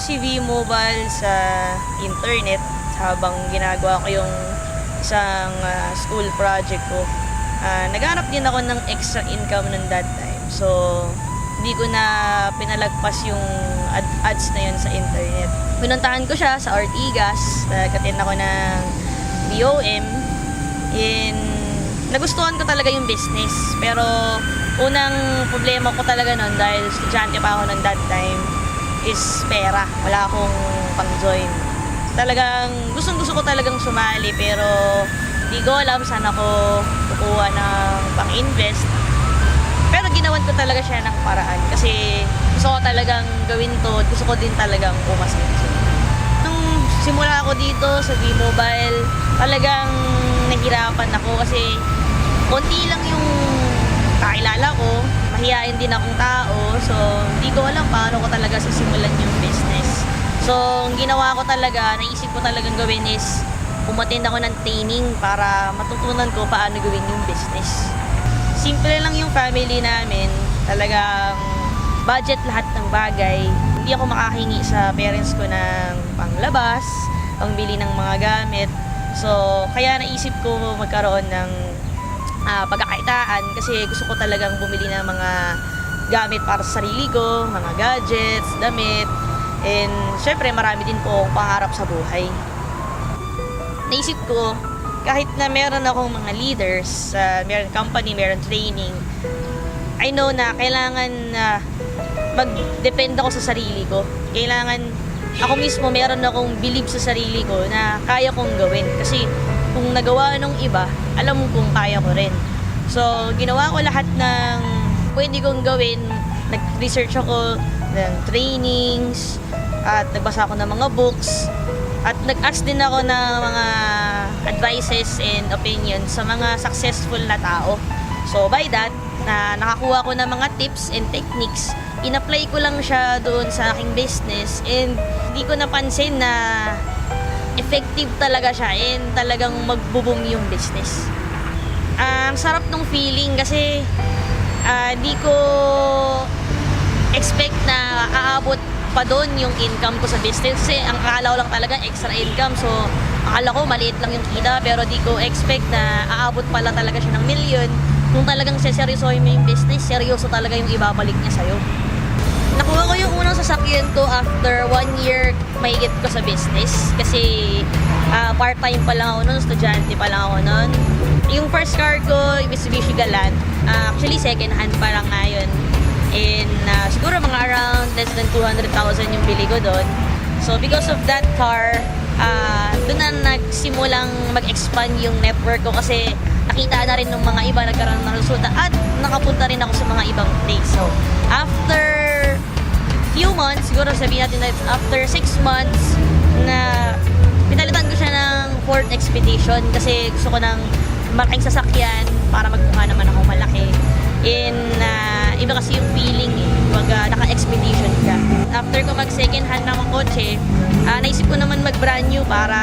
si V-Mobile sa internet habang ginagawa ko yung isang school project ko. Naghanap din ako ng extra income nun that time. So, hindi ko na pinalagpas yung ads na yun sa internet. Pinuntahan ko siya sa Ortigas, nag-attend ako ng BOM, nagustuhan ko talaga yung business. Pero, unang problema ko talaga nun, dahil estudyante pa ako nun that time, is pera. Wala akong pang-join. Talagang, gustong-gusto ko talagang sumali, pero di ko alam saan ako kukuha ng pang-invest. Pero ginawan ko talaga siya ng paraan kasi gusto ko talagang gawin to, gusto ko din talagang umasenso. Nung simula ako dito sa V-Mobile, talagang nahirapan ako kasi konti lang yung kakilala ko, mahihain din akong tao, so hindi ko alam paano ko talaga sisimulan yung business. So, ang ginawa ko talaga, naisip ko talagang gawin is umattend ako ng training para matutunan ko paano gawin yung business. Simple lang yung family namin, talagang budget lahat ng bagay. Hindi ako makahingi sa parents ko ng panglabas, pangbili ng mga gamit. So, kaya naisip ko magkaroon ng pagkakaitaan kasi gusto ko talagang bumili ng mga gamit para sa sarili ko, mga gadgets, damit, and syempre marami din po akong pangarap sa buhay. Naisip ko, kahit na meron akong mga leaders, meron company, meron training, I know na kailangan mag-depend ako sa sarili ko. Kailangan ako mismo meron akong believe sa sarili ko na kaya kong gawin. Kasi kung nagawa ng iba, alam mo kung kaya ko rin. So, ginawa ko lahat ng pwede kong gawin. Nag-research ako ng trainings, at nagbasa ako ng mga books, at nag-ask din ako ng mga advices and opinions sa mga successful na tao. So, by that, nakakuha ko ng mga tips and techniques. In-apply ko lang siya doon sa aking business and hindi ko napansin na effective talaga siya and talagang magbo-boom yung business. Ang sarap ng feeling kasi di ko expect na aabot pa doon yung income ko sa business kasi ang akala ko lang talaga extra income, so akala ko maliit lang yung kita, pero di ko expect na aabot pala talaga siya ng milyon. Kung talagang seryosohin mo yung business, seryoso talaga yung ibabalik niya sa'yo. Nakuha ko yung unang sasakyan ko after 1 year mahigit ko sa business kasi part-time pa lang ako nun, estudyante pa lang ako nun. Yung first car ko, Mitsubishi Galant, actually second hand pa lang ngayon. And siguro mga around less than 200,000 yung bili ko doon. So because of that car, doon na nagsimulang mag-expand yung network ko kasi nakita na rin ng mga iba, nagkaroon ng resulta at nakapunta rin ako sa mga ibang place. So after few months, siguro sabihin natin na after 6 months na pinalitan ko siya ng Ford Expedition kasi gusto ko ng malaking sasakyan para magmukha naman ako malaki. Iba kasi yung feeling pag naka-expedition ka. After ko mag second hand ng kotse, naisip ko naman mag brand new para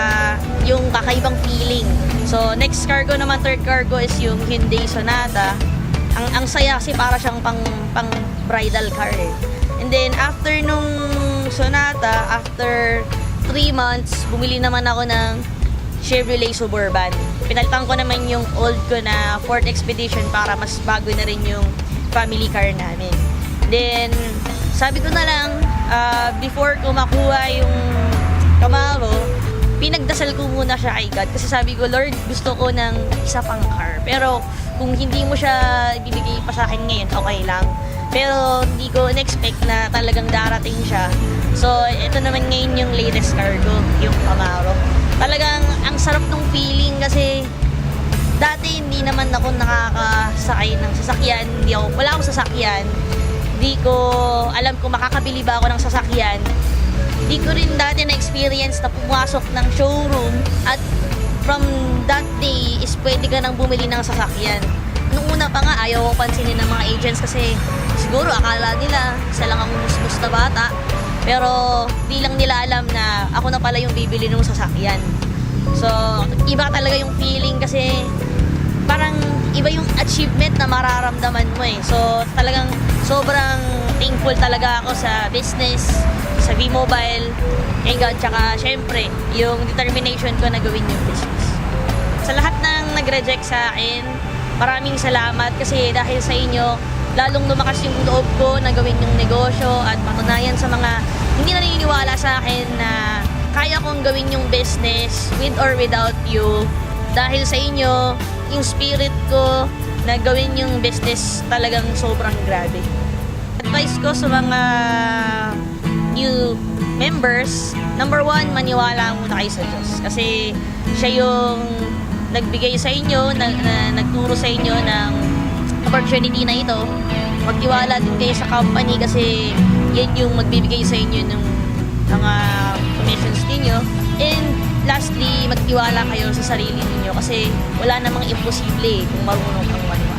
yung kakaibang feeling. So next car ko naman, third car ko is yung Hyundai Sonata. Ang saya kasi para siyang pang bridal car eh. And then after nung Sonata, after 3 months, bumili naman ako ng Chevrolet Suburban. Pinalitan ko naman yung old ko na Ford Expedition para mas bago na rin yung family car namin. Then, sabi ko na lang, before ko makuha yung Camaro, pinagdasal ko muna siya kay God. Kasi sabi ko, Lord, gusto ko ng isa pang car. Pero, kung hindi mo siya ibibigay pa sa akin ngayon, okay lang. Pero, hindi ko in-expect na talagang darating siya. So, ito naman ngayon yung latest car ko, yung Camaro. Talagang, ang sarap ng feeling kasi dati hindi naman ako nakakasakay ng sasakyan. Wala akong sasakyan. Hindi ko alam kung makakabili ba ako ng sasakyan. Hindi ko rin dati na-experience na pumasok ng showroom at from that day is pwede ka nang bumili ng sasakyan. Nung una pa nga, ayaw ko pansinin ng mga agents kasi siguro akala nila isa lang ang musmus na bata. Pero di lang nila alam na ako na pala yung bibili ng sasakyan. So, iba talaga yung feeling kasi parang iba yung achievement na mararamdaman mo eh. So, talagang sobrang thankful talaga ako sa business, sa V-Mobile, kay God, tsaka syempre, yung determination ko na gawin yung business. Sa lahat ng nag-reject sa akin, maraming salamat kasi dahil sa inyo, lalong lumakas yung loob ko na gawin yung negosyo at patunayan sa mga hindi naniniwala sa akin na kaya kong gawin yung business with or without you. Dahil sa inyo, yung spirit ko na gawin yung business talagang sobrang grabe. Advice ko sa mga new members, number 1, maniwala muna kayo sa Diyos. Kasi siya yung nagbigay sa inyo, nagturo sa inyo ng opportunity na ito. Magtiwala din kayo sa company kasi yan yung magbibigay sa inyo ng mga commissions ninyo. And lastly, magtiwala kayo sa sarili ninyo kasi wala namang imposible kung marunong kang maniwala.